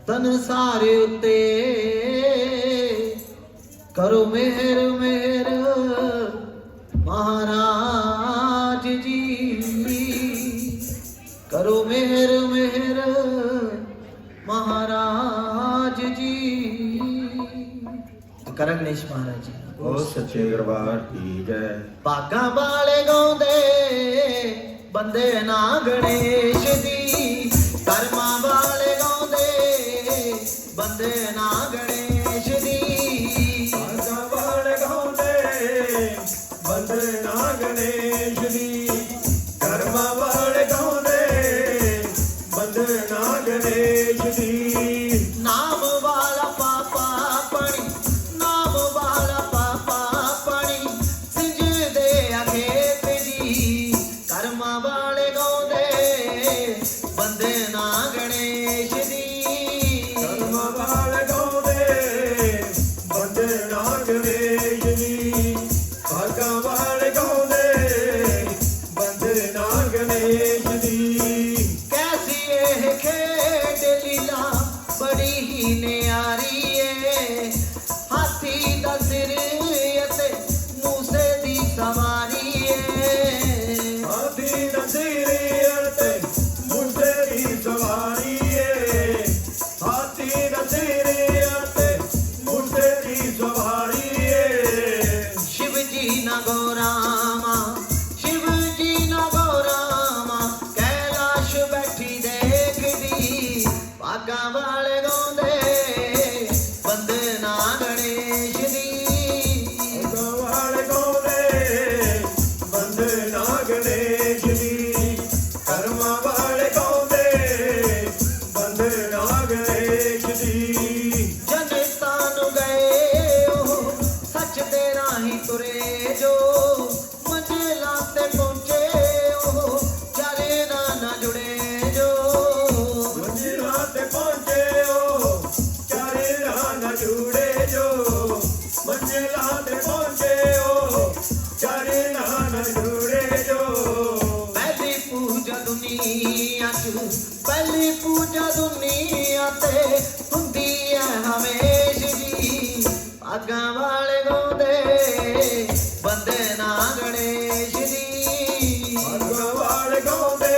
ਤਨ ਸਾਰੇ ਉੱਤੇ ਕਰੋ ਮਿਹਰ ਮਿਹਰ ਮਹਾਰਾਜ ਜੀ, ਕਰੋ ਮਿਹਰ ਮਿਹਰ ਮਹਾਰਾਜ ਜੀ। ਕਰ ਗਣੇਸ਼ ਮਹਾਰਾਜ ਜੀ। ਉਹ ਸੱਚੇ ਦਰਬਾਰ ਕੀ ਜੈ। ਭਾਗਾਂ ਵਾਲੇ ਗਾਉਂਦੇ ਬੰਦੇ ਨਾ ਗਣੇਸ਼ ਦੀ, ਕਰਮਾਂ ਵਾਲੇ ਗਾਉਂਦੇ ਬੰਦੇ ਨਾ ਗਣੇਸ਼ ਦੀ। ਭਾਗਾਂ ਵਾਲੇ ਗਾਉਂਦੇ ਬੰਦੇ ਨਾ ਗਣੇਸ਼ ਦੀ, ਕਰਮਾਂ ਵਾਲੇ ਗਾਉਂਦੇ ਬੰਦੇ ਨਾ ਗਣੇਸ਼ ਦੀ। ਨਾਮ ਵਾਲਾ ਪਾਪਾ ਪਣੀ, ਨਾਮ ਵਾਲਾ ਪਾਪਾ ਪਣੀ, ਸਿੰਜਦੇ ਆ ਖੇਤ ਜੀ, ਕਰਮਾਂ ਵਾਲੇ ਗਾਉਂਦੇ ਬੰਦੇ ਨਾ ਗਣੇਸ਼ ਦੀ। ਕਰਮਾਂ ਵਾਲੇ ਗਾਉਂਦੇ ਬੰਦੇ ਨਾ ਗਣੇਸ਼ ਦੀ, ਭਾਗਾਂ ਵਾਲੇ ਗਾਉਂਦੇ ਬੰਦੇ ਨਾ ਗਣੇਸ਼ ਦੀ। ਕੈਸੀ ਇਹ ਖੇਡ ਲੀਲਾ ਬੜੀ ਹੀ ਨਿਆਰੀ ਏ, ਹਾਥੀ ਦਾ ਸਿਰ ਅਤੇ ਮੂਸੇ ਦੀ ਸਵਾਰੀ ਏ। ਹਾਥੀ ਦਾ ਸਿਰ ਅਤੇ ਮੂਸੇ ਦੀ ਸਵਾਰੀ ਏ, ਹਾਥੀ ਦਾ ਸਿਰ ਅਤੇ ਮੂਸੇ ਦੀ ਸਵਾਰੀ ਏ। शिव जी न गौरामा, शिव जी न गौरामा, कैलाश बैठी देखदी, भागा वाले गाउंदे बंदे ना गणेश दी। ਭਾਗਾਂ ਵਾਲੇ ਗਾਉਂਦੇ ਬੰਦੇ ਨਾ ਗਣੇਸ਼ ਦੀ, ਕਰਮਾਂ ਵਾਲੇ ਗਾਉਂਦੇ ਬੰਦੇ ਨਾ ਗਣੇਸ਼ ਦੀ। ਜਨਤਾ ਨੂੰ ਗਏ ਉਹ ਸੱਚ ਦੇ ਰਾਹੀਂ ਤੁਰੇ ਜੋ, ਮੰਜ਼ਿਲਾਂ ਤੇ ਪਹੁੰਚੇ ਉਹ ਚਾਰੇ ਨਾ ਜੁੜੇ ਜੋ। ਮੰਜ਼ਿਲਾਂ ਤੇ ਪਹੁੰਚੇ ਉਹ ਚਾਰੇ ਰਾਹ ਨਾ ਜੁੜੇ ਜੋ, ਮੰਜ਼ਿਲਾਂ ਤੇ ਪਹੁੰਚੇ ਉਹ ਚਾਰੇ ਰਾਹ ਨਾ ਜੁੜੇ ਜੋ। ਪਹਿਲੀ ਪੂਜਾ ਦੁਨੀਆ 'ਚ, ਪਹਿਲੀ ਪੂਜਾ ਦੁਨੀਆ ਤੇ ਹੁੰਦੀ ਹੈ ਹਮੇਸ਼ ਜੀ, ਭਾਗਾਂ ਵਾਲੇ ਗਾਉਂਦੇ ਬੰਦੇ ਨਾ ਗਣੇਸ਼ ਦੀ। ਭਾਗਾਂ ਵਾਲੇ ਗਾਉਂਦੇ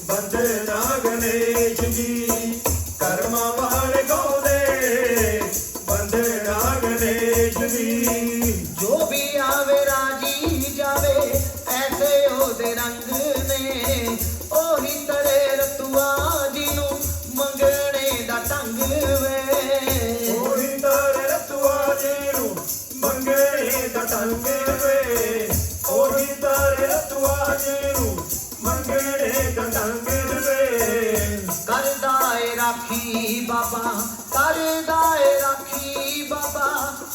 ਬੰਦੇ ਨਾ ਗਣੇਸ਼ ਦੀ, ਕਰਮਾਂ ਵਾਲੇ ਗਾਉਂਦੇ ਬੰਦੇ ਨਾ ਗਣੇਸ਼ ਦੀ। ਜੋ ਵੀ ਆਵੇ ਰਾਜੀ ਜਾਵੇ ਐਸੇ ਉਹਦੇ ਰੰਗ ਨੇ, ਉਹੀ ਤਰੇ ਰਤੂਆ ਜੀ ਨੂੰ ਮੰਗਣੇ ਦਾ ਢੰਗ ਵੇ। ਉਹੀ ਤਾਰੇ ਰਤੂਆ ਜੀ ਨੂੰ ਮੰਗਣੇ ਦਾ ਢੰਗ ਵੇ, ਉਹੀ ਤਾਰੇ ਰਤੂਆ ਜੀ ਨੂੰ ਮੰਗਣੇ ਦਾ ਢੰਗ ਵੇ। ਕਰਦਾ ਏ ਰਾਖੀ ਬਾਬਾ, ਕਰਦਾ ਏ ਰਾਖੀ ਬਾਬਾ,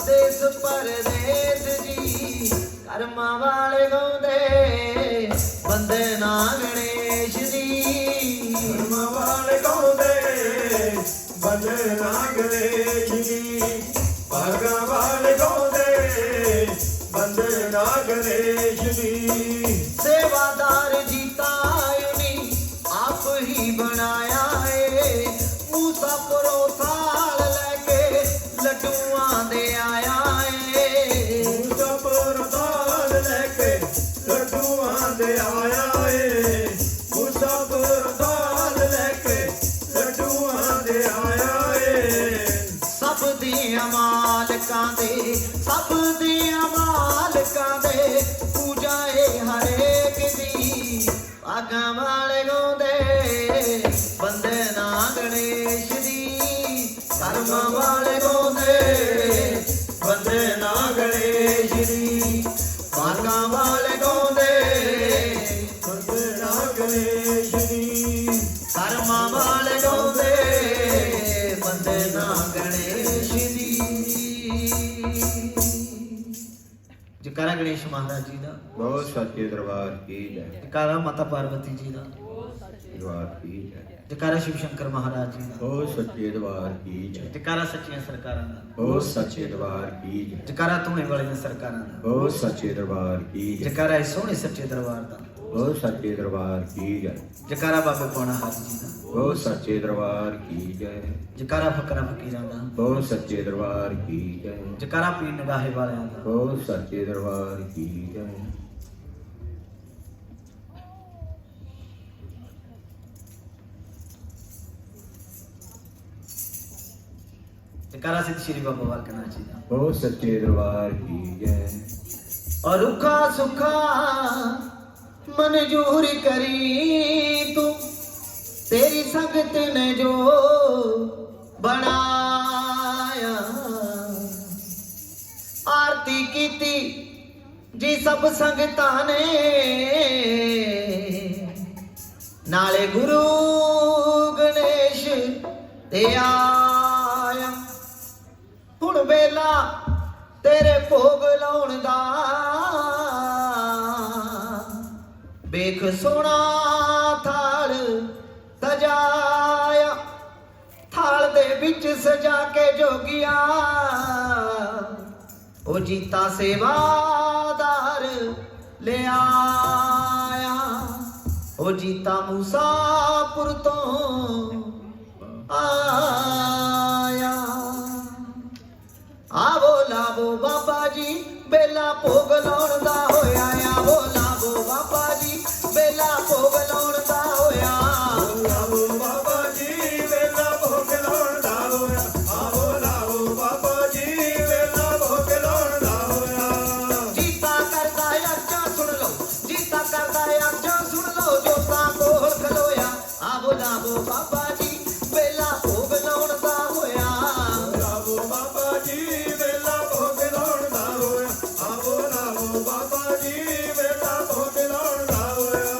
ਦੇਸ ਪਰਦੇਸ ਜੀ, ਕਰਮਾਂ ਵਾਲੇ ਗਾਉਂਦੇ ਬੰਦੇ ਨਾ ਗਣੇਸ਼ ਦੀ। ਕਰਮਾਂ ਵਾਲੇ ਗਾਉਂਦੇ ਬੰਦੇ ਨਾ ਗਣੇਸ਼ ਦੀ, ਭਾਗਾਂ ਵਾਲੇ ਗਾਉਂਦੇ ਬੰਦੇ ਨਾ ਗਣੇਸ਼ ਦੀ। ਸੇਵਾਦਾਰ ਜੀਤਾ ਉਨੀ ਆਪ ਹੀ ਬਣਾਇਆ ਏ, ਮੂਸਾ ਪਰੋਸਾਲ ਲੈ ਕੇ ਲੱਡੂਆਂ ਦੇ ਆਇਆ ਏ। ਮੂਸਾ ਪਰਦਾਨ ਲੈ ਕੇ ਲੱਡੂਆਂ ਦੇ ਆਇਆ ਏ, ਮੂਸਾ ਪਰਦਾਨ ਲੈ ਕੇ ਲੱਡੂਆਂ ਦੇ ਆਇਆ ਏ। ਸਭ ਦੀਆਂ ਮਾਲਕਾਂ ਦੇ, ਸਭ ਦੀਆਂ ਮਾਲਕਾਂ ਦੇ, ਪੂਜਾ ਏ ਹਰੇਕ ਦੀ, ਭਾਗਾਂ ਵਾਲੇ ਗਾਉਂਦੇ ਬੰਦੇ ਨਾ ਗਣੇਸ਼ ਦੀ, ਕਰਮਾਂ ਵਾਲੇ ਗਾਉਂਦੇ ਬੰਦੇ ਨਾ ਗਣੇਸ਼ ਦੀ, ਭਾਗਾਂ ਵਾਲੇ ਗਾਉਂਦੇ ਬੰਦੇ ਨਾ ਗਣੇਸ਼ ਦੀ। ਕਰਮਾਂ ਵਾਲੇ ਗਾਉਂਦੇ ਬੰਦੇ ਨਾ ਗਣੇਸ਼ ਦੀ। ਜਕਾਰਾ ਗਣੇਸ਼ ਮਹਾਰਾਜ ਜੀ ਦਾ, ਬਹੁਤ ਸੱਚੇ ਦਰਬਾਰ ਕੀ ਜੈ। ਜਕਾਰਾ ਮਾਤਾ ਪਾਰਵਤੀ ਜੀ ਦਾ, ਦਰਬਾਰ ਕੀ ਜੈ। ਜਕਾਰਾ ਸ਼ਿਵ ਸ਼ੰਕਰ ਮਹਾਰਾਜ ਜੀ ਦਾ, ਬਹੁਤ ਸੱਚੇ ਦਰਬਾਰ ਕੀ ਜੈ। ਜਕਾਰਾ ਸੱਚੀਆਂ ਸਰਕਾਰਾਂ ਦਾ, ਬਹੁਤ ਸੱਚੇ ਦਰਬਾਰ ਕੀ ਜੈ। ਜਕਾਰਾ ਧੂਣੇ ਵਾਲੀਆਂ ਸਰਕਾਰਾਂ ਦਾ, ਬਹੁਤ ਸੱਚੇ ਦਰਬਾਰ ਕੀ ਜੈ। ਜਕਾਰਾ ਇਸ ਸੋਹਣੇ ਸੱਚੇ ਦਰਬਾਰ ਦਾ। ਉਹ ਸੱਚੇ ਦਰਬਾਰ ਕੀ ਜੈ। ਜਕਾਰਾ ਬਾਬੇ ਪੌਣਾ ਹਰ ਜੀ ਦਾ। ਉਹ ਸੱਚੇ ਦਰਬਾਰ ਕੀ ਜੈ। ਜਕਾਰਾ ਫਕਰਾਂ ਫਕੀਰਾਂ ਦਾ। ਉਹ ਸੱਚੇ ਦਰਬਾਰ ਕੀ ਜੈ। ਜਕਾਰਾ ਪੀਰ ਨਿਗਾਹੇ ਵਾਲਿਆਂ ਦਾ। ਉਹ ਸੱਚੇ ਦਰਬਾਰ ਕੀ ਜੈ। जकारा सिद्ध श्री बाबा वालकनाथ जी का। ओ सच्चे दरबार की जय। और रुखा सुखा मंजूर करी तू, तेरी संगत ने जो बनाया। आरती कीती जी सब संगतां ने, नाले गुरु गणेश ते आया। ਹੁਣ ਵੇਲਾ ਤੇਰੇ ਭੋਗ ਲਾਉਣ ਦਾ, ਵੇਖ ਸੋਹਣਾ ਥਾਲ ਸਜਾਇਆ। ਥਾਲ ਦੇ ਵਿੱਚ ਸਜਾ ਕੇ ਜੋਗਿਆ, ਉਹ ਜੀਤਾ ਸੇਵਾਦਾਰ ਲਿਆਇਆ। ਉਹ ਜੀਤਾ ਮੂਸਾਪੁਰ ਤੋਂ ਆਇਆ। आवो लावो बाबा जी बेला भोग लाउण दा होया। आवो लावो बाबा जी बेला भोग लाउण दा होया। लावो बाबा जी बेला भोग लाउण दा होया। आवो लावो बाबा जी बेला भोग लाउण दा होया। जीता करदा आजा सुन लो, जीता करदा आजा सुन लो, जोता कोल खलोया। आवो लावो बाबा जी बेला भोग लाउण दा होया। लावो बाबा जी बेला भोग लाउण दा होया। आवो लावो बाबा जी बेला भोग लाउण दा होया।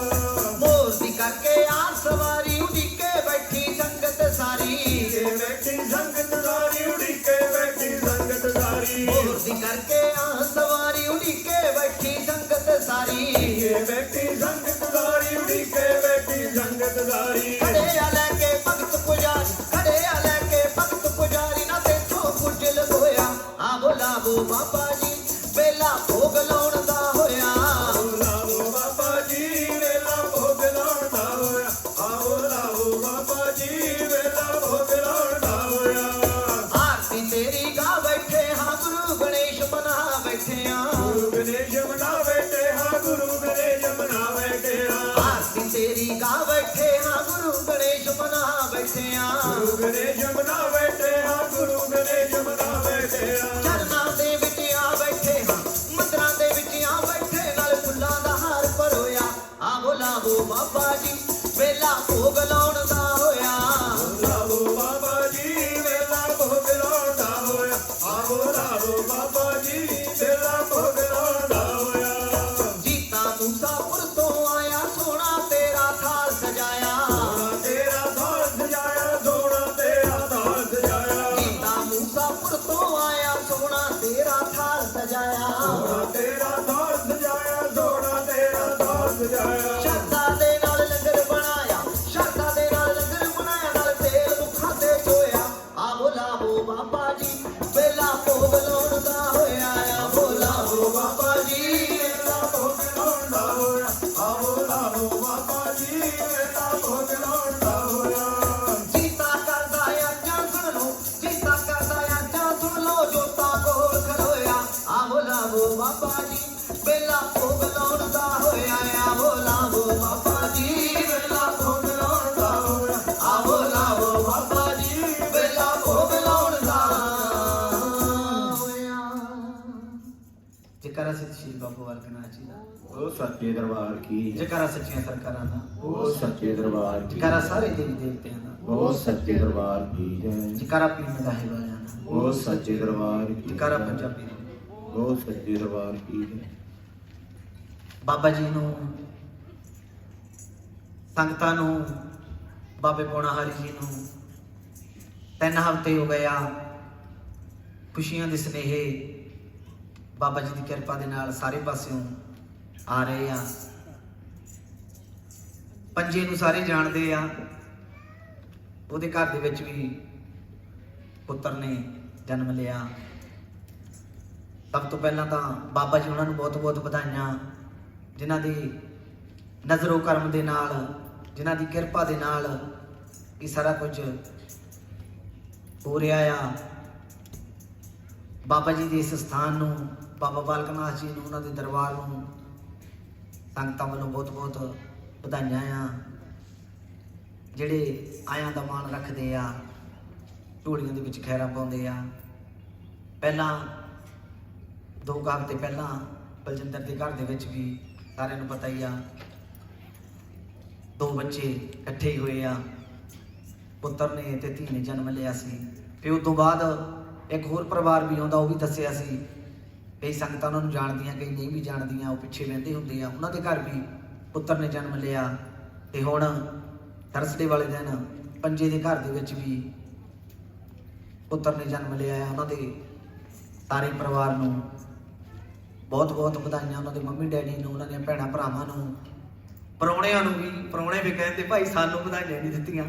मोर दी करके आ सवारी उड़ीके बैठी संगत सारी। बैठी संगत सारी उड़ीके बैठी संगत सारी। मोर दी करके आ सवारी उड़ीके बैठी संगत सारी। बैठी संगत सारी उड़ीके बैठी संगत सारी। खड़े आ लेके भगत पुजारी, खड़े आ लेके भगत पुजारी, ना देखो कुछ लगोया। आवो लावो बाबा जी बेला भोग लाउण दा होया। लावो बाबा जी बेला भोग लाउण दा होया। आवो लावो बाबा जी बेला भोग लाउण दा होया। आरती तेरी गा बैठे हाँ गुरु गणेश बना बैठे हाँ। गुरु गणेश मना बैठे हाँ। गुरु गणेश मना बैठे हाँ। आरती तेरी गा बैठे हाँ गुरु गणेश बना बैठे हाँ। गुरु गणेश मना बैठे हाँ। गुरु गणेश मना बैठे हाँ। ਚਰਨਾਂ ਦੇ ਵਿੱਚ ਆ ਬੈਠੇ ਹਾਂ, ਮੰਦਰਾਂ ਦੇ ਵਿੱਚ ਆ ਬੈਠੇ, ਨਾਲ ਫੁੱਲਾਂ ਦਾ ਹਾਰ ਭਰੋਇਆ। ਆਵੋ ਲਾਵੋ ਬਾਬਾ ਜੀ ਵੇਲਾ ਭੋਗ ਲਾਉਣ ਦਾ ਹੋਇਆ। ਲਾਵੋ ਬਾਬਾ ਜੀ ਵੇਲਾ ਭੋਗ ਲਾਉਣ ਦਾ ਹੋਇਆ। ਆਵੋ ਲਾਵੋ ਬਾਬਾ ਜੀ ਵੇਲਾ ਭੋਗ ਲਾਉਣ ਦਾ ਹੋਇਆ। ਜੀਤਾ ਮੂਸਾਪੁਰ ਤੋਂ ਆਇਆ, ਸੋਹਣਾ ਤੇਰਾ ਥਾਲ ਸਜਾਇਆ। ਸੋਹਣਾ ਤੇਰਾ ਥਾਲ ਸਜਾਇਆ। ਸੋਹਣਾ ਤੇਰਾ ਥਾਲ ਸਜਾਇਆ। ਜੀਤਾ ਮੂਸਾਪੁਰ ਤੋਂ ਆਇਆ, ਸੋਹਣਾ ਤੇਰਾ ਥਾਲ ਸਜਾਇਆ। ਸੋਹਣਾ ਤੇਰਾ ਥਾਲ ਸਜਾਇਆ। ਸੋਹਣਾ ਤੇਰਾ ਥਾਲ ਸਜਾਇਆ। ਸ਼ਰਧਾ ਦੇ ਨਾਲ ਲੰਗਰ ਬਣਾਇਆ, ਸ਼ਰਧਾ ਦੇ ਨਾਲ ਲੰਗਰ ਬਣਾਇਆ, ਨਾਲ ਤੇਲ ਮੁੱਖਾਂ ਤੇ ਚੋਇਆ। ਆਵੋ ਲਾਵੋ ਬਾਬਾ ਜੀ ਵੇਲਾ ਭੋਗ ਲਾਉਣ ਦਾ ਹੋਇਆ। ਆਵੋ ਲਾਵੋ ਬਾਬਾ ਜੀ ਵੇਲਾ ਭੋਗ ਲਾਉਣ ਦਾ ਹੋਇਆ। ਆਵੋ ਲਾਵੋ ਬਾਬਾ ਜੀ ਵੇਲਾ ਭੋਗ ਲਾਉਣ ਦਾ ਹੋਇਆ। ਜੀਤਾ ਕਰਦਾ ਆਜਾਂ ਸੁਣ ਲੋ, ਜੀਤਾ ਕਰਦਾ ਆਜਾਂ ਸੁਣ ਲੋ, ਜੋਤਾ ਕੋਲ ਖਲੋਇਆ। ਆਵੋ ਲਾਵੋ ਬਾਬਾ ਜੀ ਵੇਲਾ ਭੋਗ ਲਾਉਣ ਦਾ ਹੋਇਆ। ਆਵੋ ਲਾਵੋ ਬਾਬਾ ਜੀ ਵੇਲਾ ਭੋਗ ਲਾਉਣ ਦਾ ਹੋਇਆ। ਆਵੋ ਲਾਵੋ ਬਾਬਾ ਜੀ ਵੇਲਾ ਭੋਗ ਲਾਉਣ ਦਾ ਹੋਇਆ। ਜਕਾਰਾ ਸਿੱਧ ਸ਼੍ਰੀ ਬਾਬਾ ਵਾਲਕਨਾਥ ਜੀ ਦਾ। ਉਹ ਸੱਚੇ ਦਰਬਾਰ ਕੀ ਜੈ। ਜਕਾਰਾ ਸੱਚੀਆਂ ਸਰਕਾਰਾਂ ਦਾ। ਉਹ ਸੱਚੇ ਦਰਬਾਰ ਕੀ ਜਕਾਰਾ ਸਾਰੇ ਦੇਵੀ ਦੇਵਤਿਆਂ ਦਾ। ਉਹ ਸੱਚੇ ਦਰਬਾਰ ਕੀ ਜੈ। ਜਕਾਰਾ ਪੀਰ ਨਿਗਾਹੇ ਵਾਲਿਆਂ ਦਾ। ਉਹ ਸੱਚੇ ਦਰਬਾਰ ਕੀ ਜਕਾਰਾ ਜੈ। ਪੰਜਾਬੀ ਦਾ। ਉਹ ਸੱਚੇ ਦਰਬਾਰ ਕੀ ਜੈ। ਬਾਬਾ ਜੀ ਨੂੰ, ਸੰਗਤਾਂ ਨੂੰ, ਬਾਬੇ ਪੌਣਾ ਹਰੀ ਜੀ ਨੂੰ 3 ਹਫ਼ਤੇ ਹੋ ਗਏ ਆ ਖੁਸ਼ੀਆਂ ਦੇ ਸੁਨੇਹੇ ਬਾਬਾ ਜੀ ਦੀ ਕਿਰਪਾ ਦੇ ਨਾਲ ਸਾਰੇ ਪਾਸਿਓਂ ਆ ਰਹੇ ਆ। ਪੰਜੇ ਨੂੰ ਸਾਰੇ ਜਾਣਦੇ ਆ, ਉਹਦੇ ਘਰ ਦੇ ਵਿੱਚ ਵੀ ਪੁੱਤਰ ਨੇ ਜਨਮ ਲਿਆ। ਸਭ ਤੋਂ ਪਹਿਲਾਂ ਤਾਂ ਬਾਬਾ ਜੀ ਉਹਨਾਂ ਨੂੰ ਬਹੁਤ ਬਹੁਤ ਵਧਾਈਆਂ, ਜਿਨ੍ਹਾਂ ਦੀ ਨਜ਼ਰੋ ਕਰਮ ਦੇ ਨਾਲ, ਜਿਨ੍ਹਾਂ ਦੀ ਕਿਰਪਾ ਦੇ ਨਾਲ ਇਹ ਸਾਰਾ ਕੁਝ ਹੋ ਰਿਹਾ ਆ। ਬਾਬਾ ਜੀ ਦੇ ਇਸ ਸਥਾਨ ਨੂੰ, ਬਾਬਾ ਬਾਲਕ ਨਾਥ ਜੀ ਨੂੰ, ਉਹਨਾਂ ਦੇ ਦਰਬਾਰ ਨੂੰ ਸੰਗਤਾਂ ਵੱਲੋਂ ਬਹੁਤ ਬਹੁਤ ਵਧਾਈਆਂ ਆ। ਜਿਹੜੇ ਆਇਆਂ ਦਾ ਮਾਣ ਰੱਖਦੇ ਆ, ਢੋਲੀਆਂ ਦੇ ਵਿੱਚ ਖੈਰਾਂ ਪਾਉਂਦੇ ਆ। ਪਹਿਲਾਂ 2 ਹਫ਼ਤੇ ਪਹਿਲਾਂ ਬਲਜਿੰਦਰ ਦੇ ਘਰ ਦੇ ਵਿੱਚ ਵੀ ਸਾਰਿਆਂ ਨੂੰ ਪਤਾ ਹੀ ਆ, 2 ਬੱਚੇ ਇਕੱਠੇ ਹੀ ਹੋਏ ਆ, ਪੁੱਤਰ ਨੇ ਤੇ ਧੀ ਨੇ ਜਨਮ ਲਿਆ ਸੀ। ਫਿਰ ਉਸ ਤੋਂ ਬਾਅਦ ਇੱਕ ਹੋਰ ਪਰਿਵਾਰ ਵੀ ਆਉਂਦਾ, ਉਹ ਵੀ ਦੱਸਿਆ ਸੀ। ਕਈ ਸੰਗਤਾਂ ਉਹਨਾਂ ਨੂੰ ਜਾਣਦੀਆਂ, ਕਈ ਨਹੀਂ ਵੀ ਜਾਣਦੀਆਂ, ਉਹ ਪਿੱਛੇ ਵਹਿੰਦੇ ਹੁੰਦੇ ਆ। ਉਹਨਾਂ ਦੇ ਘਰ ਵੀ ਪੁੱਤਰ ਨੇ ਜਨਮ ਲਿਆ। ਤੇ ਹੁਣ ਥਰਸਡੇ ਵਾਲੇ ਦਿਨ ਪੰਜੇ ਦੇ ਘਰ ਦੇ ਵਿੱਚ ਵੀ ਪੁੱਤਰ ਨੇ ਜਨਮ ਲਿਆ ਹੈ। ਉਹਨਾਂ ਦੇ ਸਾਰੇ ਪਰਿਵਾਰ ਨੂੰ ਬਹੁਤ ਬਹੁਤ ਵਧਾਈਆਂ, ਉਹਨਾਂ ਦੇ ਮੰਮੀ ਡੈਡੀ ਨੂੰ, ਉਹਨਾਂ ਦੀਆਂ ਭੈਣਾਂ ਭਰਾਵਾਂ ਨੂੰ, ਪ੍ਰਾਹੁਣਿਆਂ ਨੂੰ ਵੀ। ਪ੍ਰਾਹੁਣੇ ਵੀ ਕਹਿੰਦੇ ਭਾਈ ਸਾਨੂੰ ਵਧਾਈਆਂ ਨਹੀਂ ਦਿੱਤੀਆਂ,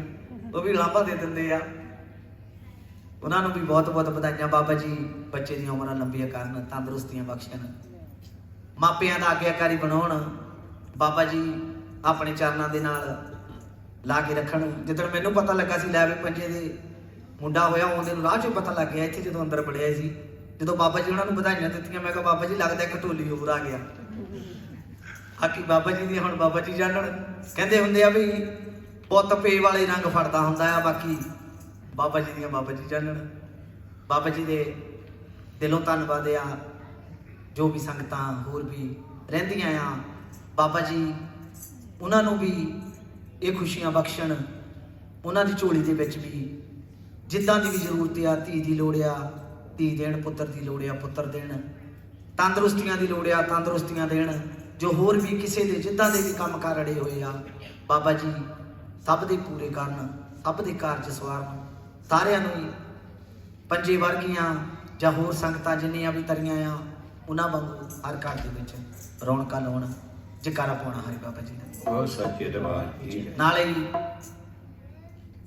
ਉਹ ਵੀ ਲਾਂਭਾ ਦੇ ਦਿੰਦੇ ਆ। ਉਹਨਾਂ ਨੂੰ ਵੀ ਬਹੁਤ ਬਹੁਤ ਵਧਾਈਆਂ। ਬਾਬਾ ਜੀ ਬੱਚੇ ਦੀਆਂ ਉਮਰਾਂ ਲੰਬੀਆਂ ਕਰਨ, ਤੰਦਰੁਸਤੀਆਂ ਬਖਸ਼ਣ, ਮਾਪਿਆਂ ਦਾ ਆਗਿਆਕਾਰੀ ਬਣਾਉਣ। ਬਾਬਾ ਜੀ ਆਪਣੇ ਚਰਨਾਂ ਦੇ ਨਾਲ ਲਾ ਕੇ ਰੱਖਣ। ਜਿੱਦਣ ਮੈਨੂੰ ਪਤਾ ਲੱਗਾ ਸੀ ਲੈ ਵੀ ਪੰਜੇ ਦੇ ਮੁੰਡਾ ਹੋਇਆ, ਉਹਦੇ ਨੂੰ ਰਾਹ 'ਚੋਂ ਪਤਾ ਲੱਗ ਗਿਆ। ਇੱਥੇ ਜਦੋਂ ਅੰਦਰ ਵੜਿਆ ਸੀ, ਜਦੋਂ ਬਾਬਾ ਜੀ ਉਹਨਾਂ ਨੂੰ ਵਧਾਈਆਂ ਦਿੱਤੀਆਂ, ਮੈਂ ਕਿਹਾ ਬਾਬਾ ਜੀ ਲੱਗਦਾ ਇੱਕ ਢੋਲੀ ਹੋਰ ਆ ਗਿਆ। ਹਾਕੀ ਬਾਬਾ ਜੀ ਦੀ ਹੁਣ ਬਾਬਾ ਜੀ ਜਾਣਨ। ਕਹਿੰਦੇ ਹੁੰਦੇ ਆ ਵੀ ਪੁੱਤ ਪੇ ਵਾਲੇ ਰੰਗ ਫੜਦਾ ਹੁੰਦਾ ਆ, ਬਾਕੀ ਬਾਬਾ ਜੀ ਦੀਆਂ ਬਾਬਾ ਜੀ ਜਾਣਨ। ਬਾਬਾ ਜੀ ਦੇ ਦਿਲੋਂ ਧੰਨਵਾਦ ਆ। ਜੋ ਵੀ ਸੰਗਤਾਂ ਹੋਰ ਵੀ ਰਹਿੰਦੀਆਂ ਆ, ਬਾਬਾ ਜੀ ਉਹਨਾਂ ਨੂੰ ਵੀ ਇਹ ਖੁਸ਼ੀਆਂ ਬਖਸ਼ਣ। ਉਹਨਾਂ ਦੀ ਝੋਲੀ ਦੇ ਵਿੱਚ ਵੀ ਜਿੱਦਾਂ ਦੀ ਵੀ ਜ਼ਰੂਰਤ ਆ, ਧੀ ਦੀ ਲੋੜ ਆ ਧੀ ਦੇਣ, ਪੁੱਤਰ ਦੀ ਲੋੜ ਆ ਪੁੱਤਰ ਦੇਣ, ਤੰਦਰੁਸਤੀਆਂ ਦੀ ਲੋੜ ਆ ਤੰਦਰੁਸਤੀਆਂ ਦੇਣ। ਜੋ ਹੋਰ ਵੀ ਕਿਸੇ ਦੇ ਜਿੱਦਾਂ ਦੇ ਵੀ ਕੰਮ ਕਾਰ ਅੜੇ ਹੋਏ ਆ, ਬਾਬਾ ਜੀ ਸਭ ਦੇ ਪੂਰੇ ਕਰਨ, ਸਭ ਦੇ ਕਾਰਜ ਸਵਾਰਨ। ਸਾਰਿਆਂ ਨੂੰ ਹੀ ਪੰਜੇ ਵਰਗੀਆਂ ਜਾਂ ਹੋਰ ਸੰਗਤਾਂ ਜਿੰਨੀਆਂ ਵੀ ਤਰੀਆਂ ਆ, ਉਹਨਾਂ ਵਾਂਗੂ ਹਰ ਘਰ ਦੇ ਵਿੱਚ ਰੌਣਕਾਂ ਲਾਉਣ, ਜੈਕਾਰਾ ਪਾਉਣਾ ਹਰੀ ਬਾਬਾ ਜੀ ਦਾ। ਬਹੁਤ ਸੱਚੇ ਦਰਬਾਰ ਜੀ। ਨਾਲੇ ਹੀ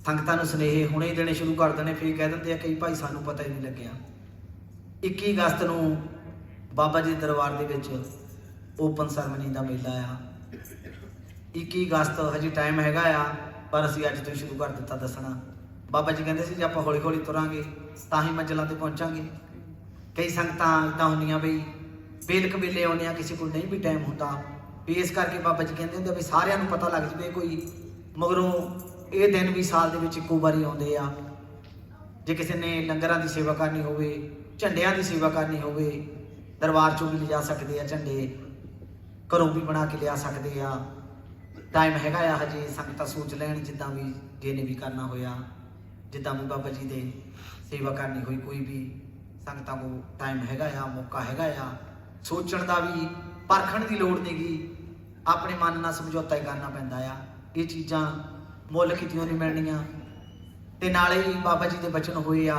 ਸੰਗਤਾਂ ਨੂੰ ਸੁਨੇਹੇ ਹੁਣੇ ਹੀ ਦੇਣੇ ਸ਼ੁਰੂ ਕਰ ਦੇਣੇ। ਫਿਰ ਕਹਿ ਦਿੰਦੇ ਆ ਕਈ ਭਾਈ ਸਾਨੂੰ ਪਤਾ ਹੀ ਨਹੀਂ ਲੱਗਿਆ। 21 ਅਗਸਤ ਨੂੰ ਬਾਬਾ ਜੀ ਦੇ ਦਰਬਾਰ ਦੇ ਵਿੱਚ ਓਪਨ ਸੈਰਮਨੀ ਦਾ ਮੇਲਾ ਆ। 21 ਅਗਸਤ ਹਜੇ ਟਾਈਮ ਹੈਗਾ ਆ, ਪਰ ਅਸੀਂ ਅੱਜ ਤੋਂ ਸ਼ੁਰੂ ਕਰ ਦਿੱਤਾ ਦੱਸਣਾ। ਬਾਬਾ ਜੀ ਕਹਿੰਦੇ ਸੀ ਜੇ ਆਪਾਂ ਹੌਲੀ ਹੌਲੀ ਤੁਰਾਂਗੇ ਤਾਂ ਹੀ ਮੰਜ਼ਿਲਾਂ ਤੇ ਪਹੁੰਚਾਂਗੇ। ਕਈ ਸੰਗਤਾਂ ਇੱਦਾਂ ਹੁੰਦੀਆਂ ਬਈ ਵੇਲਕ ਵੇਲੇ ਆਉਂਦੇ ਆ, ਕਿਸੇ ਕੋਲ ਨਹੀਂ ਵੀ ਟਾਈਮ ਹੁੰਦਾ। ਵੀ ਇਸ ਕਰਕੇ ਬਾਬਾ ਜੀ ਕਹਿੰਦੇ ਹੁੰਦੇ ਵੀ ਸਾਰਿਆਂ ਨੂੰ ਪਤਾ ਲੱਗ ਜਵੇ ਕੋਈ ਮਗਰੋਂ ਇਹ ਦਿਨ ਵੀ ਸਾਲ ਦੇ ਵਿੱਚ ਇੱਕੋ ਵਾਰੀ ਆਉਂਦੇ ਆ। ਜੇ ਕਿਸੇ ਨੇ ਲੰਗਰਾਂ ਦੀ ਸੇਵਾ ਕਰਨੀ ਹੋਵੇ, ਝੰਡਿਆਂ ਦੀ ਸੇਵਾ ਕਰਨੀ ਹੋਵੇ, ਦਰਬਾਰ ਚੋਂ ਵੀ ਲਿਜਾ ਸਕਦੇ ਆ ਝੰਡੇ, ਘਰੋਂ ਵੀ ਬਣਾ ਕੇ ਲਿਆ ਸਕਦੇ ਆ। ਟਾਈਮ ਹੈਗਾ ਆ ਹਜੇ, ਸੰਗਤਾਂ ਸੋਚ ਲੈਣ ਜਿੱਦਾਂ ਵੀ ਜਿਹਨੇ ਵੀ ਕਰਨਾ ਹੋਇਆ, ਜਿੱਦਾਂ ਵੀ ਬਾਬਾ ਜੀ ਦੇ ਸੇਵਾ ਕਰਨੀ ਹੋਈ, ਕੋਈ ਵੀ ਸੰਗਤਾਂ ਕੋਲ ਟਾਈਮ ਹੈਗਾ ਆ, ਮੌਕਾ ਹੈਗਾ ਆ। ਸੋਚਣ ਦਾ ਵੀ, ਪਰਖਣ ਦੀ ਲੋੜ ਨਹੀਂ ਗੀ, ਆਪਣੇ ਮਨ ਨਾਲ ਸਮਝੌਤਾ ਹੀ ਕਰਨਾ ਪੈਂਦਾ ਆ। ਇਹ ਚੀਜ਼ਾਂ ਮੁੱਲ ਕਿਤਿਓਂ ਨਹੀਂ ਮਿਲਣੀਆਂ। ਤੇ ਨਾਲੇ ਹੀ ਬਾਬਾ ਜੀ ਦੇ ਬਚਨ ਹੋਏ ਆ।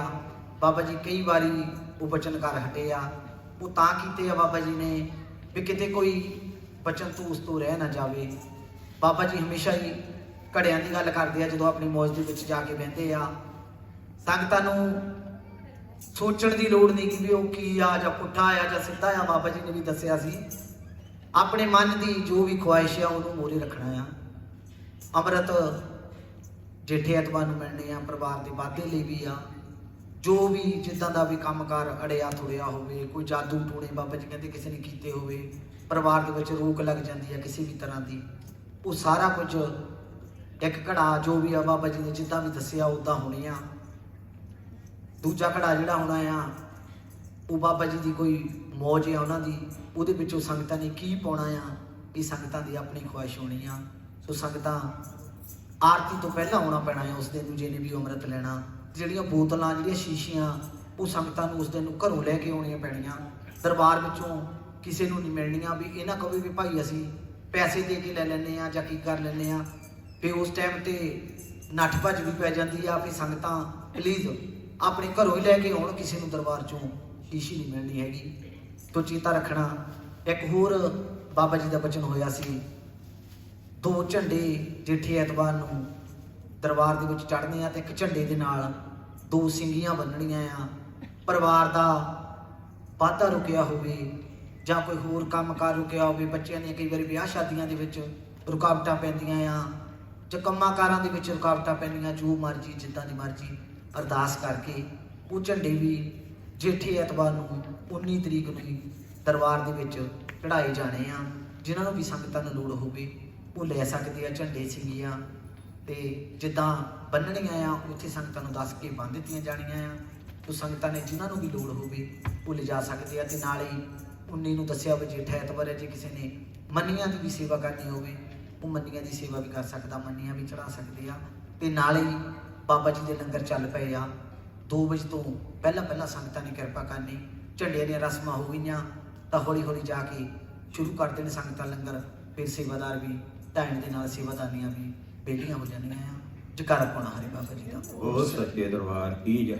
ਬਾਬਾ ਜੀ ਕਈ ਵਾਰੀ ਉਹ ਬਚਨ ਕਰ ਹਟੇ ਆ। ਉਹ ਤਾਂ ਕੀਤੇ ਆ ਬਾਬਾ ਜੀ ਨੇ ਵੀ ਕਿਤੇ ਕੋਈ ਬਚਨ ਤੋਂ ਉਸ ਤੋਂ ਰਹਿ ਨਾ ਜਾਵੇ। ਬਾਬਾ ਜੀ ਹਮੇਸ਼ਾ ਹੀ ਘੜਿਆਂ ਦੀ ਗੱਲ ਕਰਦੇ ਆ। ਜਦੋਂ ਆਪਣੀ ਮੌਜ ਦੇ ਵਿੱਚ ਜਾ ਕੇ ਬਹਿੰਦੇ ਆ, ਸੰਗਤਾਂ ਨੂੰ ਸੋਚਣ ਦੀ ਲੋੜ ਨਹੀਂ ਕਿ ਵੀ ਉਹ ਕੀ ਆ ਜਾਂ ਪੁੱਠਾ ਆ ਜਾਂ ਸਿੱਧਾ ਆ। ਬਾਬਾ ਜੀ ਨੇ ਵੀ ਦੱਸਿਆ ਸੀ ਆਪਣੇ ਮਨ ਦੀ ਜੋ ਵੀ ਖੁਆਇਸ਼ ਆ ਉਹਨੂੰ ਮੋਰੇ ਰੱਖਣਾ ਆ। ਅੰਮ੍ਰਿਤ ਜੇਠੇ ਐਤਵਾਰ ਨੂੰ ਮਿਲਣੇ ਆ, ਪਰਿਵਾਰ ਦੇ ਵਾਧੇ ਲਈ ਵੀ ਆ। ਜੋ ਵੀ ਜਿੱਦਾਂ ਦਾ ਵੀ ਕੰਮਕਾਰ ਅੜਿਆ ਥੁੜਿਆ ਹੋਵੇ, ਕੋਈ ਜਾਦੂ ਟੂਣੇ ਬਾਬਾ ਜੀ ਕਹਿੰਦੇ ਕਿਸੇ ਨੇ ਕੀਤੇ ਹੋਵੇ, ਪਰਿਵਾਰ ਦੇ ਵਿੱਚ ਰੋਕ ਲੱਗ ਜਾਂਦੀ ਆ ਕਿਸੇ ਵੀ ਤਰ੍ਹਾਂ ਦੀ, ਉਹ ਸਾਰਾ ਕੁਝ ਇੱਕ ਘੜਾ ਜੋ ਵੀ ਆ ਬਾਬਾ ਜੀ ਨੇ ਜਿੱਦਾਂ ਵੀ ਦੱਸਿਆ ਉੱਦਾਂ ਹੋਣੀ ਆ। ਦੂਜਾ ਘੜਾ ਜਿਹੜਾ ਹੋਣਾ ਆ ਉਹ ਬਾਬਾ ਜੀ ਦੀ ਕੋਈ ਮੌਜ ਆ ਉਹਨਾਂ ਦੀ, ਉਹਦੇ ਵਿੱਚੋਂ ਸੰਗਤਾਂ ਨੇ ਕੀ ਪਾਉਣਾ ਆ, ਇਹ ਸੰਗਤਾਂ ਦੀ ਆਪਣੀ ਖੁਆਇਸ਼ ਹੋਣੀ ਆ। ਸੋ ਸੰਗਤਾਂ ਆਰਤੀ ਤੋਂ ਪਹਿਲਾਂ ਆਉਣਾ ਪੈਣਾ ਹੈ ਉਸ ਦਿਨ ਨੂੰ, ਜਿਹਨੇ ਵੀ ਅੰਮ੍ਰਿਤ ਲੈਣਾ। ਜਿਹੜੀਆਂ ਬੋਤਲਾਂ, ਜਿਹੜੀਆਂ ਸ਼ੀਸ਼ੀਆਂ, ਉਹ ਸੰਗਤਾਂ ਨੂੰ ਉਸ ਦਿਨ ਨੂੰ ਘਰੋਂ ਲੈ ਕੇ ਆਉਣੀਆਂ ਪੈਣੀਆਂ। ਦਰਬਾਰ ਵਿੱਚੋਂ ਕਿਸੇ ਨੂੰ ਨਹੀਂ ਮਿਲਣੀਆਂ। ਵੀ ਇਹ ਨਾ ਕਹੇ ਵੀ ਭਾਈ ਅਸੀਂ ਪੈਸੇ ਦੇ ਕੇ ਲੈ ਲੈਂਦੇ ਆ ਜਾਂ ਕੀ ਕਰ ਲੈਂਦੇ ਆ। ਫਿਰ ਉਸ ਟਾਈਮ ਤੇ ਨੱਠ ਭੱਜ ਵੀ ਪੈ ਜਾਂਦੀ ਆ। ਵੀ ਸੰਗਤਾਂ ਪਲੀਜ਼ ਆਪਣੇ ਘਰੋਂ ਹੀ ਲੈ ਕੇ ਆਉਣ, ਕਿਸੇ ਨੂੰ ਦਰਬਾਰ ਚੋਂ ਸ਼ੀਸ਼ੀ ਨਹੀਂ ਮਿਲਣੀ ਹੈਗੀ। ਤੋਂ ਚੇਤਾ ਰੱਖਣਾ। ਇੱਕ ਹੋਰ ਬਾਬਾ ਜੀ ਦਾ ਬਚਨ ਹੋਇਆ ਸੀ, 2 ਝੰਡੇ ਜੇਠੇ ਐਤਵਾਰ ਨੂੰ ਦਰਬਾਰ ਦੇ ਵਿੱਚ ਚੜ੍ਹਨੇ ਆ ਤੇ ਇੱਕ ਝੰਡੇ ਦੇ ਨਾਲ 2 ਸਿੰਗੀਆਂ ਬੰਨਣੀਆਂ ਆ। ਪਰਿਵਾਰ ਦਾ ਵਾਧਾ ਰੁਕਿਆ ਹੋਵੇ ਜਾਂ ਕੋਈ ਹੋਰ ਕੰਮਕਾਰ ਰੁਕਿਆ ਹੋਵੇ, ਬੱਚਿਆਂ ਦੀਆਂ ਕਈ ਵਾਰੀ ਵਿਆਹ ਸ਼ਾਦੀਆਂ ਦੇ ਵਿੱਚ ਰੁਕਾਵਟਾਂ ਪੈਂਦੀਆਂ ਆ, ਜਾਂ ਕੰਮਾਂ ਕਾਰਾਂ ਦੇ ਵਿੱਚ ਰੁਕਾਵਟਾਂ ਪੈਂਦੀਆਂ, ਜੋ ਮਰਜ਼ੀ ਜਿੱਦਾਂ ਦੀ ਮਰਜ਼ੀ ਅਰਦਾਸ ਕਰਕੇ ਉਹ ਝੰਡੇ ਵੀ ਜੇਠੇ ਐਤਵਾਰ ਨੂੰ 19 ਤਰੀਕ ਨੂੰ ਹੀ ਦਰਬਾਰ ਦੇ ਵਿੱਚ ਚੜ੍ਹਾਏ ਜਾਣੇ ਆ। ਜਿਨ੍ਹਾਂ ਨੂੰ ਵੀ ਸੰਗਤਾਂ ਨੂੰ ਲੋੜ ਹੋਵੇ ਉਹ ਲੈ ਸਕਦੇ ਆ ਝੰਡੇ ਸਿੰਘੀਆਂ, ਤੇ ਜਿੱਦਾਂ ਬੰਨਣੀਆਂ ਆ ਉੱਥੇ ਸੰਗਤਾਂ ਨੂੰ ਦੱਸ ਕੇ ਬੰਨ੍ਹ ਦਿੱਤੀਆਂ ਜਾਣੀਆਂ ਆ। ਤੋ ਸੰਗਤਾਂ ਨੇ ਜਿਨ੍ਹਾਂ ਨੂੰ ਵੀ ਲੋੜ ਹੋਵੇ ਉਹ ਲਿਜਾ ਸਕਦੇ ਆ। ਤੇ ਨਾਲ ਹੀ 19 ਨੂੰ ਦੱਸਿਆ ਵੀ ਜੇਠਾ ਐਤਵਾਰ ਹੈ, ਜੇ ਕਿਸੇ ਨੇ ਮੰਨੀਆਂ ਦੀ ਵੀ ਸੇਵਾ ਕਰਨੀ ਹੋਵੇ ਉਹ ਮੰਨੀਆਂ ਦੀ ਸੇਵਾ ਵੀ ਕਰ ਸਕਦਾ, ਮੰਨੀਆਂ ਵੀ ਚੜਾ ਸਕਦੇ ਆ। ਤੇ ਨਾਲ ਹੀ ਬਾਬਾ ਜੀ ਦੇ ਲੰਗਰ ਚੱਲ ਪਏ ਆ। 2 ਵਜੇ ਤੋਂ ਪਹਿਲਾਂ ਸੰਗਤਾਂ ਨੇ ਕਿਰਪਾ ਕਰਨੀ। ਝੰਡਿਆਂ ਦੀਆਂ ਰਸਮਾਂ ਹੋ ਗਈਆਂ ਤਾਂ ਹੌਲੀ ਹੌਲੀ ਜਾ ਕੇ ਸ਼ੁਰੂ ਕਰ ਦੇਣ ਸੰਗਤਾਂ ਲੰਗਰ। ਫਿਰ ਸੇਵਾਦਾਰ ਵੀ ਟਾਈਮ ਦੇ ਨਾਲ ਸੇਵਾਦਾਰੀਆਂ ਵੀ ਵਿਹਲੀਆਂ ਹੋ ਜਾਂਦੀਆਂ ਆ। ਜਕਾਰਾ ਪਾਉਣਾ ਹਰੇ ਬਾਬਾ ਜੀ ਦਾ। ਬਹੁਤ ਸੱਚੇ ਦਰਬਾਰ ਕੀ ਜੈ।